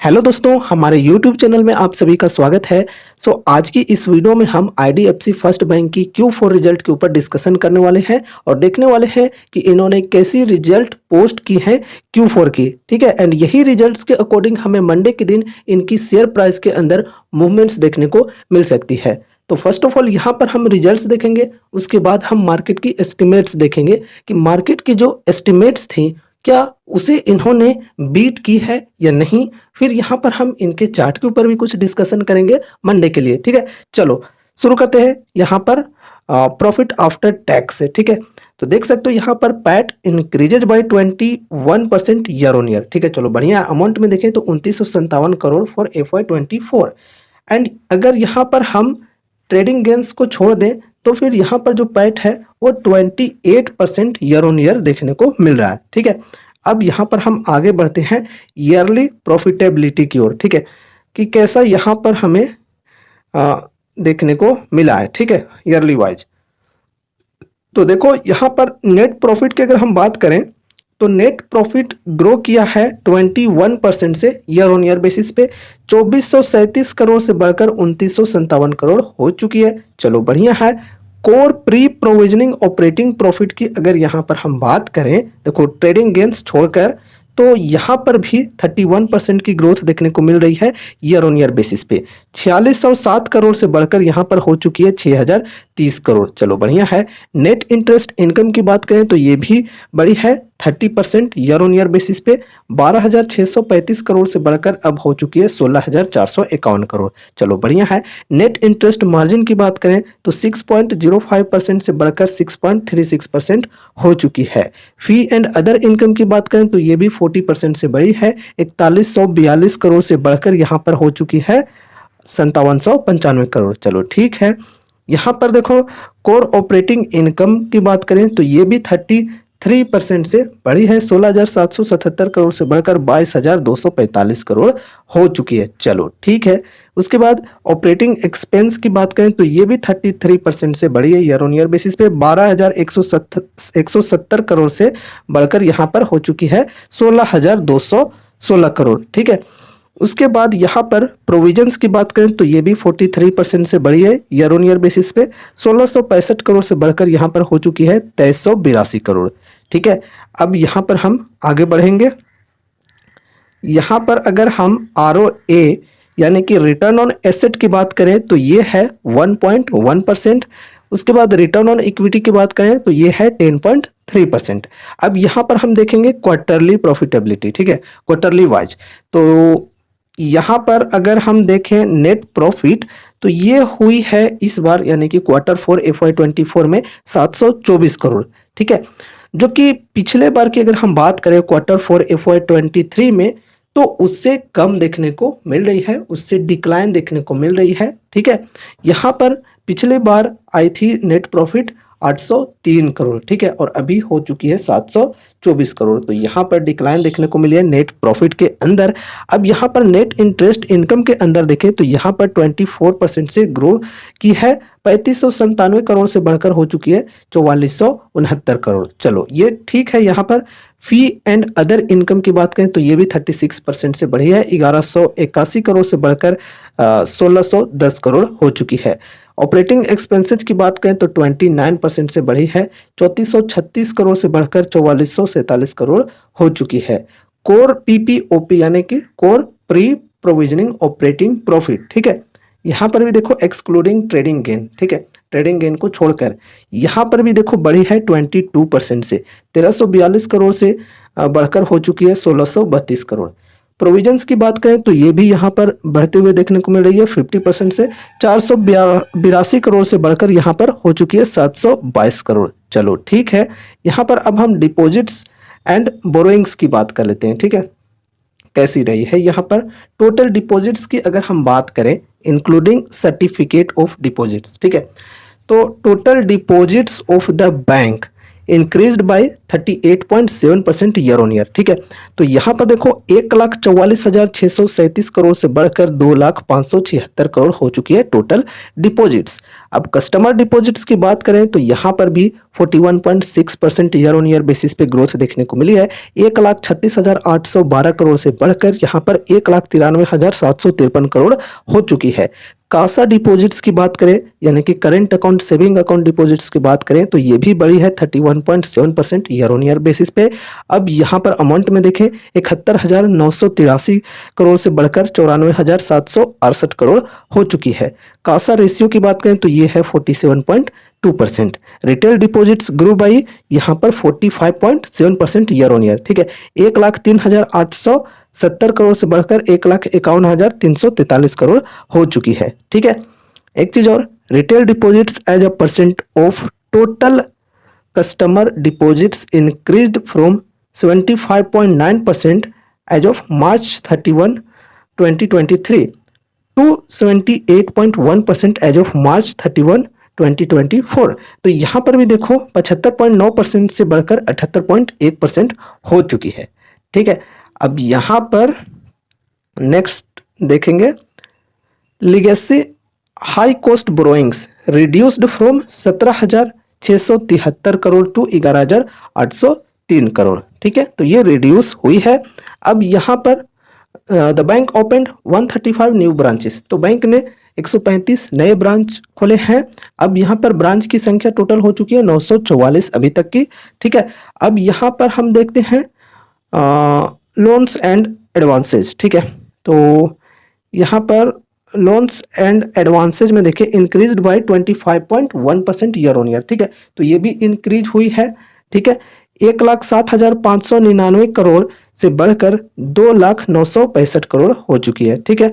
Hello दोस्तों, हमारे YouTube channel में आप सभी का स्वागत है। आज की इस वीडियो में हम IDFC फर्स्ट बैंक की Q4 रिजल्ट के ऊपर डिस्कशन करने वाले हैं और देखने वाले हैं कि इन्होंने कैसी रिजल्ट पोस्ट की है Q4 की। ठीक है, एंड यही रिजल्ट्स के अकॉर्डिंग हमें मंडे के दिन इनकी शेयर प्राइस के अंदर मूवमेंट्स देखने को मिल सकती है। तो फर्स्ट ऑफ ऑल यहाँ पर हम रिजल्ट्स देखेंगे, उसके बाद हम मार्केट की एस्टिमेट्स देखेंगे कि मार्केट की जो एस्टिमेट्स थी क्या उसे इन्होंने बीट की है या नहीं। फिर यहाँ पर हम इनके चार्ट के ऊपर भी कुछ डिस्कशन करेंगे मंडे के लिए। ठीक है, चलो शुरू करते हैं। यहाँ पर प्रॉफिट आफ्टर टैक्स है। ठीक है, तो देख सकते हो यहाँ पर PAT increases by 21% year on year. ठीक है, चलो बढ़िया। अमाउंट में देखें तो 2957 करोड़ फॉर FY24। एंड अगर यहाँ पर हम ट्रेडिंग गेंस को छोड़ दें तो फिर यहाँ पर जो पैट है वो 28% ईयर ऑन ईयर देखने को मिल रहा है। ठीक है, अब यहाँ पर हम आगे बढ़ते हैं ईयरली प्रॉफिटेबिलिटी की ओर। ठीक है, कि कैसा यहाँ पर हमें देखने को मिला है। ठीक है, ईयरली वाइज तो देखो यहाँ पर नेट प्रॉफिट की अगर हम बात करें तो नेट प्रॉफिट ग्रो किया है 21% से ईयर ऑन ईयर बेसिस पे 2437 करोड़ से बढ़कर 2957 करोड़ हो चुकी है। चलो बढ़िया है। Core pre provisioning operating profit की अगर यहाँ पर हम बात करें, देखो ट्रेडिंग गेन्स छोड़कर, तो यहाँ पर भी 31% की ग्रोथ देखने को मिल रही है ईयर ऑन ईयर बेसिस पे। 4607 करोड़ से बढ़कर यहाँ पर हो चुकी है 6030 करोड़। चलो बढ़िया है। नेट इंटरेस्ट इनकम की बात करें तो ये भी बड़ी है 30% ईयर ऑन ईयर बेसिस पे। 12635 करोड़ से बढ़कर अब हो चुकी है 16451 करोड़। चलो बढ़िया है। नेट इंटरेस्ट मार्जिन की बात करें तो 6.05% से बढ़कर 6.36% हो चुकी है। फी एंड अदर इनकम की बात करें तो ये भी 40% से बड़ी है। 4142 करोड़ से बढ़कर यहाँ पर हो चुकी है 5795 करोड़। चलो ठीक है। यहाँ पर देखो कोर ऑपरेटिंग इनकम की बात करें तो ये भी 33% से बढ़ी है। 16777 करोड़ से बढ़कर 22245 करोड़ हो चुकी है। चलो ठीक है। उसके बाद ऑपरेटिंग एक्सपेंस की बात करें तो ये भी 33% से बढ़ी है ईयर ऑन ईयर बेसिस पे। 12170 करोड़ से बढ़कर यहाँ पर हो चुकी है 16216 करोड़। ठीक है। उसके बाद यहाँ पर प्रोविजंस की बात करें तो ये भी 43% से बढ़ी है ईयर ऑन ईयर बेसिस पे। 1665 करोड़ से बढ़कर यहाँ पर हो चुकी है 2382 करोड़। ठीक है, अब यहाँ पर हम आगे बढ़ेंगे। यहाँ पर अगर हम ROA यानी कि रिटर्न ऑन एसेट की बात करें तो ये है 1.1%। उसके बाद रिटर्न ऑन इक्विटी की बात करें तो ये है 10.3%। अब यहाँ पर हम देखेंगे क्वार्टरली प्रॉफिटेबिलिटी। ठीक है, क्वार्टरली वाइज तो यहाँ पर अगर हम देखें नेट प्रॉफिट तो ये हुई है इस बार यानी कि Q4 FY24 में 724 करोड़। ठीक है, जो कि पिछले बार की अगर हम बात करें Q4 FY23 में तो उससे कम देखने को मिल रही है, उससे डिक्लाइन देखने को मिल रही है। ठीक है, यहाँ पर पिछले बार आई थी नेट प्रॉफिट 803 करोड़। ठीक है, और अभी हो चुकी है 724 करोड़। तो यहाँ पर डिक्लाइन देखने को मिली है नेट प्रॉफिट के अंदर। अब यहाँ पर नेट इंटरेस्ट इनकम के अंदर देखें तो यहाँ पर 24% से ग्रो की है। 3597 करोड़ से बढ़कर हो चुकी है 4469 करोड़। चलो ये ठीक है। यहाँ पर फी एंड अदर इनकम की बात करें तो ये भी 36% से बढ़ी है। 1181 करोड़ से बढ़कर 1610 करोड़ हो चुकी है। ऑपरेटिंग एक्सपेंसेस की बात करें तो 29% से बढ़ी है। 3436 करोड़ से बढ़कर 4447 करोड़ हो चुकी है। कोर PPOP यानी कि core pre provisioning operating profit. ठीक है, यहाँ पर भी देखो एक्सक्लूडिंग ट्रेडिंग गेन। ठीक है, ट्रेडिंग गेन को छोड़कर यहाँ पर भी देखो बढ़ी है 22% से 1342 करोड़ से बढ़कर हो चुकी है 1632 करोड़। प्रोविजंस की बात करें तो ये भी यहाँ पर बढ़ते हुए देखने को मिल रही है 50% से 482 करोड़ से बढ़कर यहाँ पर हो चुकी है 722 करोड़। चलो ठीक है। यहाँ पर अब हम डिपॉजिट्स एंड बोरोइंग्स की बात कर लेते हैं। ठीक है, कैसी रही है यहाँ पर टोटल डिपॉजिट्स की अगर हम बात करें इंक्लूडिंग सर्टिफिकेट ऑफ डिपॉजिट्स। ठीक है, तो total deposits of the bank increased by 38.7% year on year. ठीक है, तो यहाँ पर देखो 1,44,637 करोड़ से बढ़कर 2,05,76 करोड़ हो चुकी है टोटल डिपॉजिट्स। अब कस्टमर डिपॉजिट्स की बात करें तो यहाँ पर भी 41.6% ईयर ऑन ईयर बेसिस पे ग्रोथ देखने को मिली है। 1,36,812 करोड़ से बढ़कर यहाँ पर 1,93,753 करोड़ हो चुकी है। कासा डिपॉजिट्स की बात करें यानी कि current account saving account deposits की बात करें तो ये भी बढ़ी है 31.7% ईयर ऑन ईयर बेसिस पे। अब यहाँ पर अमाउंट में देखें 71,983 करोड़ से बढ़कर 94,768 करोड़ हो चुकी है। कासा रेशियो की बात करें तो ये है 47.2%। रिटेल डिपॉजिट्स ग्रो बाई यहाँ पर 45.7% ईयर ऑन ईयर। ठीक है, 1,03,870 करोड़ से बढ़कर 1,51,343 करोड़ हो चुकी है। ठीक है, एक चीज और, retail deposits as a percent of total customer deposits increased from 75.9% as of March 31, 2023 to 78.1% as of March 31, 2024। तो यहाँ पर भी देखो 75.9% से बढ़कर 78.1% हो चुकी है। ठीक है, अब यहाँ पर नेक्स्ट देखेंगे, legacy high cost borrowings reduced from 17,673 crore to 11,803 crore. ठीक है, तो ये रिड्यूस हुई है। अब यहाँ पर the bank opened 135 new branches, तो बैंक ने 135 नए ब्रांच खोले हैं। अब यहाँ पर ब्रांच की संख्या टोटल हो चुकी है 944 अभी तक की। ठीक है, अब यहाँ पर हम देखते हैं लोन्स एंड एडवांसेज। ठीक है, तो यहाँ पर लोन्स एंड एडवांसेज में देखिए increased by 25.1% year on year. ठीक है, तो ये भी इंक्रीज हुई है। ठीक है, 1,60,599 करोड़ से बढ़कर 2,09,65 करोड़ हो चुकी है। ठीक है,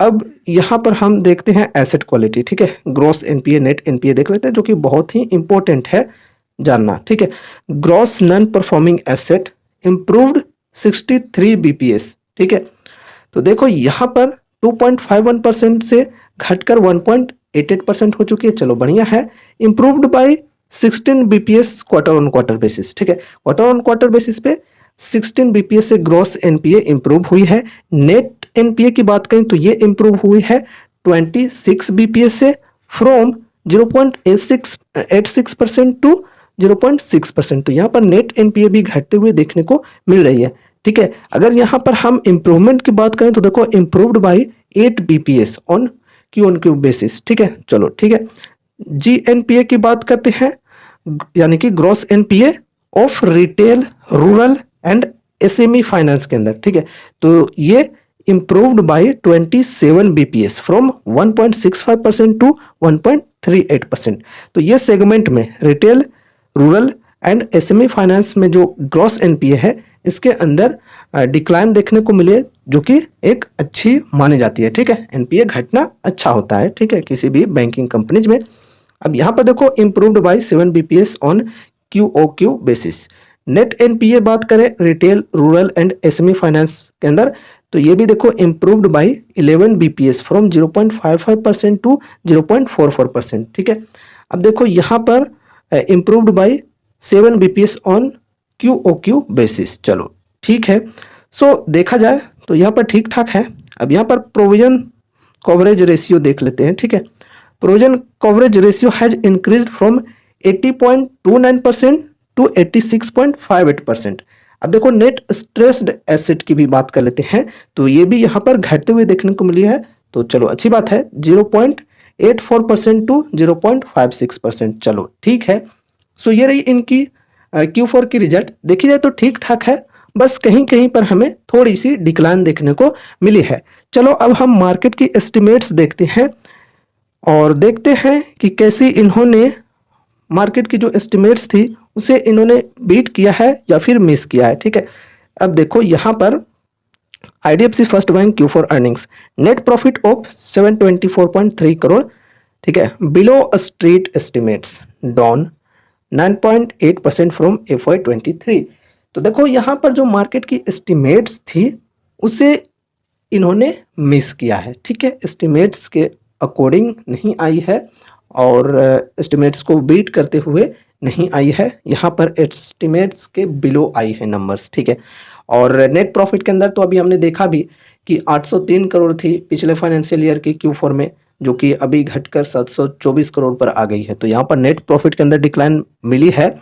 अब यहाँ पर हम देखते हैं एसेट क्वालिटी। ठीक है, ग्रॉस एनपीए नेट एनपीए देख लेते हैं जो कि बहुत ही इंपॉर्टेंट है जानना। ठीक है, gross non performing asset improved 63 BPS. ठीक है, तो देखो यहाँ पर 2.51% से घटकर 1.88% हो चुकी है। चलो बढ़िया है, improved by 16 BPS quarter on quarter basis. ठीक है, क्वार्टर ऑन क्वार्टर बेसिस पे 16 बीपीएस से ग्रॉस एनपीए इम्प्रूव हुई है। नेट एनपीए की बात करें तो ये इम्प्रूव हुई है 26 बीपीएस से फ्रॉम 0.86% टू 0.6%। तो यहाँ पर नेट एनपीए भी घटते हुए देखने को मिल रही है। ठीक है, अगर यहाँ पर हम इम्प्रूवमेंट की बात करें तो देखो improved by 8 BPS on Q basis. ठीक है, चलो ठीक है, जीएनपीए की बात करते हैं यानी कि gross NPA of retail rural and SME finance के अंदर। ठीक है, तो ये improved by 27 BPS from 1.65% to 1.38%। तो ये सेगमेंट में retail rural and SME finance में जो ग्रॉस एनपीए है इसके अंदर डिक्लाइन देखने को मिले जो कि एक अच्छी मानी जाती है। ठीक है, एनपीए घटना अच्छा होता है। ठीक है, किसी भी बैंकिंग कंपनीज में। अब यहाँ पर देखो improved by 7 bps on QoQ basis. Net NPA बात करें retail rural and SME finance के अंदर तो ये भी देखो improved by 11 bps from 0.55% to 0.44%। ठीक है, अब देखो यहाँ पर improved by 7 bps on QoQ basis. चलो ठीक है, सो देखा जाए तो यहाँ पर ठीक ठाक है। अब यहाँ पर प्रोविजन कवरेज रेशियो देख लेते हैं। ठीक है, provision coverage ratio has increased from 80.29% to 86.58%। अब देखो नेट स्ट्रेस्ड एसेट की भी बात कर लेते हैं तो ये भी यहाँ पर घटते हुए देखने को मिली है। तो चलो अच्छी बात है, 0.84% टू 0.56%। चलो ठीक है, सो ये रही इनकी Q4 की रिजल्ट। देखी जाए तो ठीक ठाक है, बस कहीं कहीं पर हमें थोड़ी सी डिक्लाइन देखने को मिली है। चलो अब हम मार्केट की एस्टिमेट्स देखते हैं और देखते हैं कि कैसी इन्होंने मार्केट की जो एस्टिमेट्स थी उसे इन्होंने बीट किया है या फिर मिस किया है। ठीक है, अब देखो यहाँ पर IDFC first bank Q4 earnings net profit of 724.3 crore. ठीक है, below street estimates down 9.8% from FY23। तो देखो यहाँ पर जो मार्केट की एस्टिमेट्स थी उसे इन्होंने मिस किया है। ठीक है, एस्टिमेट्स के अकॉर्डिंग नहीं आई है और एस्टिमेट्स को बीट करते हुए नहीं आई है, यहाँ पर एस्टिमेट्स के बिलो आई है नंबर्स, ठीक है। और नेट प्रॉफिट के अंदर तो अभी हमने देखा भी कि 803 करोड़ थी पिछले फाइनेंशियल ईयर की Q4 में, जो कि अभी घटकर 724 करोड़ पर आ गई है। तो यहाँ पर नेट प्रॉफिट के अंदर डिक्लाइन मिली है।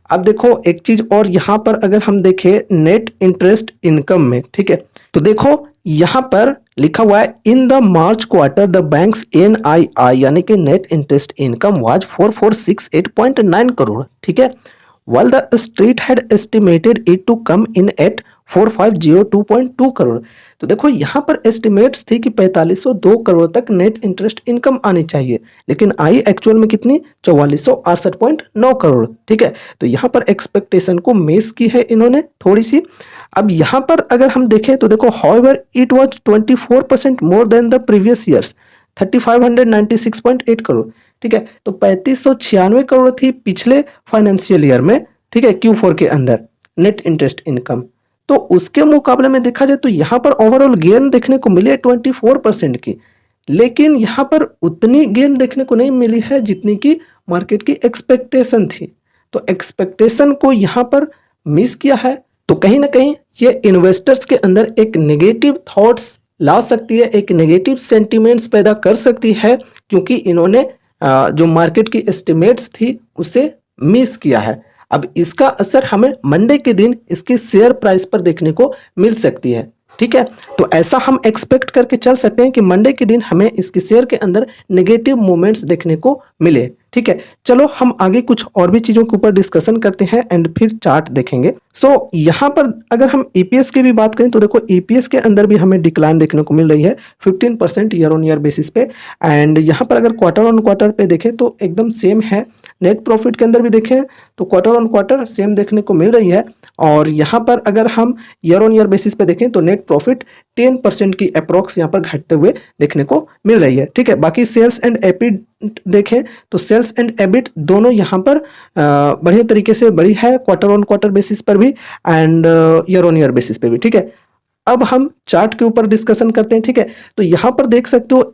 अब देखो एक चीज और, यहाँ पर अगर हम देखें नेट इंटरेस्ट इनकम में, ठीक है, तो देखो यहाँ पर लिखा हुआ है in the March quarter the banks NII यानी कि net interest income was 4468.9 crore, ठीक है, while the street had estimated it to come in at 4502.2 crore. तो देखो यहाँ पर एस्टिमेट्स थी कि 4502 करोड़ तक नेट इंटरेस्ट इनकम आनी चाहिए, लेकिन आई एक्चुअल में कितनी, 4468.9 करोड़, ठीक है। तो यहाँ पर एक्सपेक्टेशन को मिस की है इन्होंने थोड़ी सी। अब यहाँ पर अगर हम देखें तो देखो however it was 24% more than the previous years, 3596.8 crore, ठीक है। तो 3596 करोड़ थी पिछले फाइनेंशियल ईयर में, ठीक है, Q4 के अंदर नेट इंटरेस्ट इनकम। तो उसके मुकाबले में देखा जाए तो यहाँ पर ओवरऑल गेन देखने को मिली है 24% की, लेकिन यहाँ पर उतनी गेन देखने को नहीं मिली है जितनी की मार्केट की एक्सपेक्टेशन थी। तो एक्सपेक्टेशन को यहाँ पर मिस किया है। तो कहीं ना कहीं ये इन्वेस्टर्स के अंदर एक नेगेटिव थॉट्स ला सकती है, एक नेगेटिव सेंटिमेंट्स पैदा कर सकती है, क्योंकि इन्होंने जो मार्केट की एस्टिमेट्स थी उसे मिस किया है। अब इसका असर हमें मंडे के दिन इसके शेयर प्राइस पर देखने को मिल सकती है, ठीक है। तो ऐसा हम एक्सपेक्ट करके चल सकते हैं कि मंडे के दिन हमें इसके शेयर के अंदर नेगेटिव मूवमेंट्स देखने को मिले, ठीक है। चलो हम आगे कुछ और भी चीज़ों के ऊपर डिस्कशन करते हैं एंड फिर चार्ट देखेंगे। सो यहाँ पर अगर हम EPS की भी बात करें तो देखो EPS के अंदर भी हमें डिक्लाइन देखने को मिल रही है 15% ईयर ऑन ईयर बेसिस पे। एंड यहाँ पर अगर क्वार्टर ऑन क्वार्टर पे देखें तो एकदम सेम है। नेट प्रॉफिट के अंदर भी देखें तो क्वार्टर ऑन क्वार्टर सेम देखने को मिल रही है। और यहाँ पर अगर हम ईयर ऑन ईयर बेसिस पे देखें तो नेट प्रॉफिट 10% की अप्रॉक्स यहाँ पर घटते हुए देखने को मिल रही है, ठीक है। बाकी सेल्स एंड एबिट देखें तो सेल्स एंड एबिट दोनों यहाँ पर बढ़िया तरीके से बढ़ी है, क्वार्टर ऑन क्वार्टर बेसिस पर भी and year on year basis पे भी, ठीक है। अब हम चार्ट के ऊपर डिस्कशन करते हैं, ठीक है। तो यहाँ पर देख सकते हो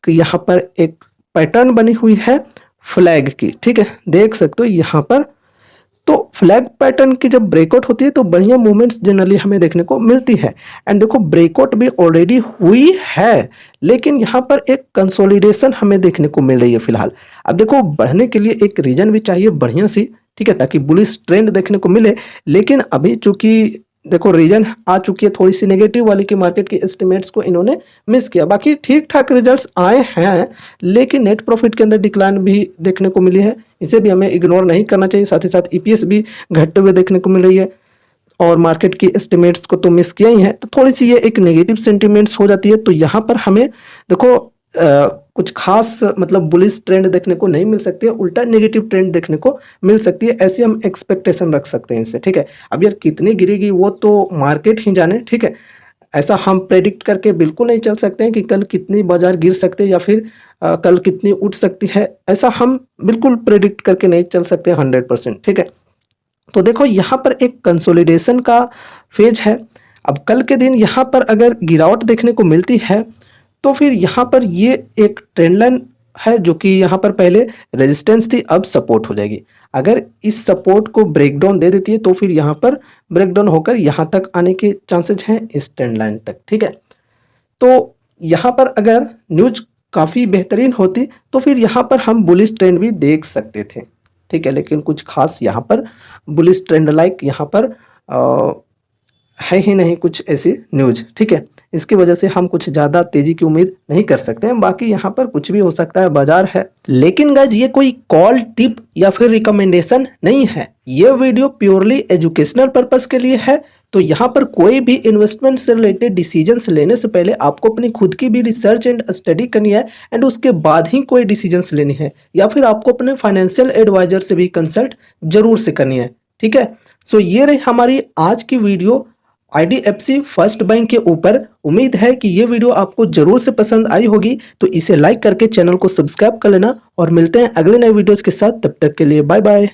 यहाँ पर एक पैटर्न बनी हुई है फ्लैग की, ठीक है, देख सकते हो यहाँ पर। तो फ्लैग पैटर्न की जब ब्रेकआउट होती है तो बढ़िया मूवमेंट्स जनरली हमें देखने को मिलती है। एंड देखो ब्रेकआउट भी ऑलरेडी हुई है, लेकिन यहाँ पर एक कंसोलिडेशन हमें देखने को मिल रही है फिलहाल। अब देखो बढ़ने के लिए एक रीजन भी चाहिए बढ़िया सी, ठीक है, ताकि बुलिश ट्रेंड देखने को मिले। लेकिन अभी चूंकि देखो रीजन आ चुकी है थोड़ी सी नेगेटिव वाली कि मार्केट की एस्टिमेट्स को इन्होंने मिस किया। बाकी ठीक ठाक रिजल्ट्स आए हैं, लेकिन नेट प्रॉफिट के अंदर डिक्लाइन भी देखने को मिली है, इसे भी हमें इग्नोर नहीं करना चाहिए। साथ ही साथ EPS भी घटते हुए देखने को मिल रही है और मार्केट की एस्टिमेट्स को तो मिस किया ही है, तो थोड़ी सी ये एक नेगेटिव सेंटिमेंट्स हो जाती है। तो यहाँ पर हमें देखो कुछ खास मतलब बुलिश ट्रेंड देखने को नहीं मिल सकती है, उल्टा नेगेटिव ट्रेंड देखने को मिल सकती है, ऐसी हम एक्सपेक्टेशन रख सकते हैं इससे, ठीक है। अब यार कितनी गिरेगी वो तो मार्केट ही जाने, ठीक है। ऐसा हम प्रेडिक्ट करके बिल्कुल नहीं चल सकते हैं कि कल कितनी बाजार गिर सकते हैं या फिर कल कितनी उठ सकती है, ऐसा हम बिल्कुल प्रेडिक्ट करके नहीं चल सकते 100%, ठीक है। तो देखो यहाँ पर एक कंसोलिडेशन का फेज है। अब कल के दिन यहाँ पर अगर गिरावट देखने को मिलती है तो फिर यहाँ पर ये एक ट्रेंड लाइन है जो कि यहाँ पर पहले रेजिस्टेंस थी, अब सपोर्ट हो जाएगी। अगर इस सपोर्ट को ब्रेकडाउन दे देती है तो फिर यहाँ पर ब्रेकडाउन होकर यहाँ तक आने के चांसेस हैं इस ट्रेंड लाइन तक, ठीक है। तो यहाँ पर अगर न्यूज काफ़ी बेहतरीन होती तो फिर यहाँ पर हम बुलिश ट्रेंड भी देख सकते थे, ठीक है। लेकिन कुछ खास यहाँ पर बुलिश ट्रेंड लाइक यहाँ पर है ही नहीं कुछ ऐसी न्यूज, ठीक है। इसकी वजह से हम कुछ ज़्यादा तेज़ी की उम्मीद नहीं कर सकते हैं। बाकी यहाँ पर कुछ भी हो सकता है, बाजार है। लेकिन गाइज ये कोई कॉल, टिप या फिर रिकमेंडेशन नहीं है, ये वीडियो प्योरली एजुकेशनल पर्पस के लिए है। तो यहाँ पर कोई भी इन्वेस्टमेंट से रिलेटेड डिसीजंस लेने से पहले आपको अपनी खुद की भी रिसर्च एंड स्टडी करनी है एंड उसके बाद ही कोई डिसीजंस लेनी है, या फिर आपको अपने फाइनेंशियल एडवाइजर से भी कंसल्ट जरूर से करनी है, ठीक है। सो ये रही हमारी आज की वीडियो IDFC फर्स्ट बैंक के ऊपर। उम्मीद है कि ये वीडियो आपको जरूर से पसंद आई होगी, तो इसे लाइक करके चैनल को सब्सक्राइब कर लेना और मिलते हैं अगले नए वीडियोस के साथ। तब तक के लिए बाय बाय।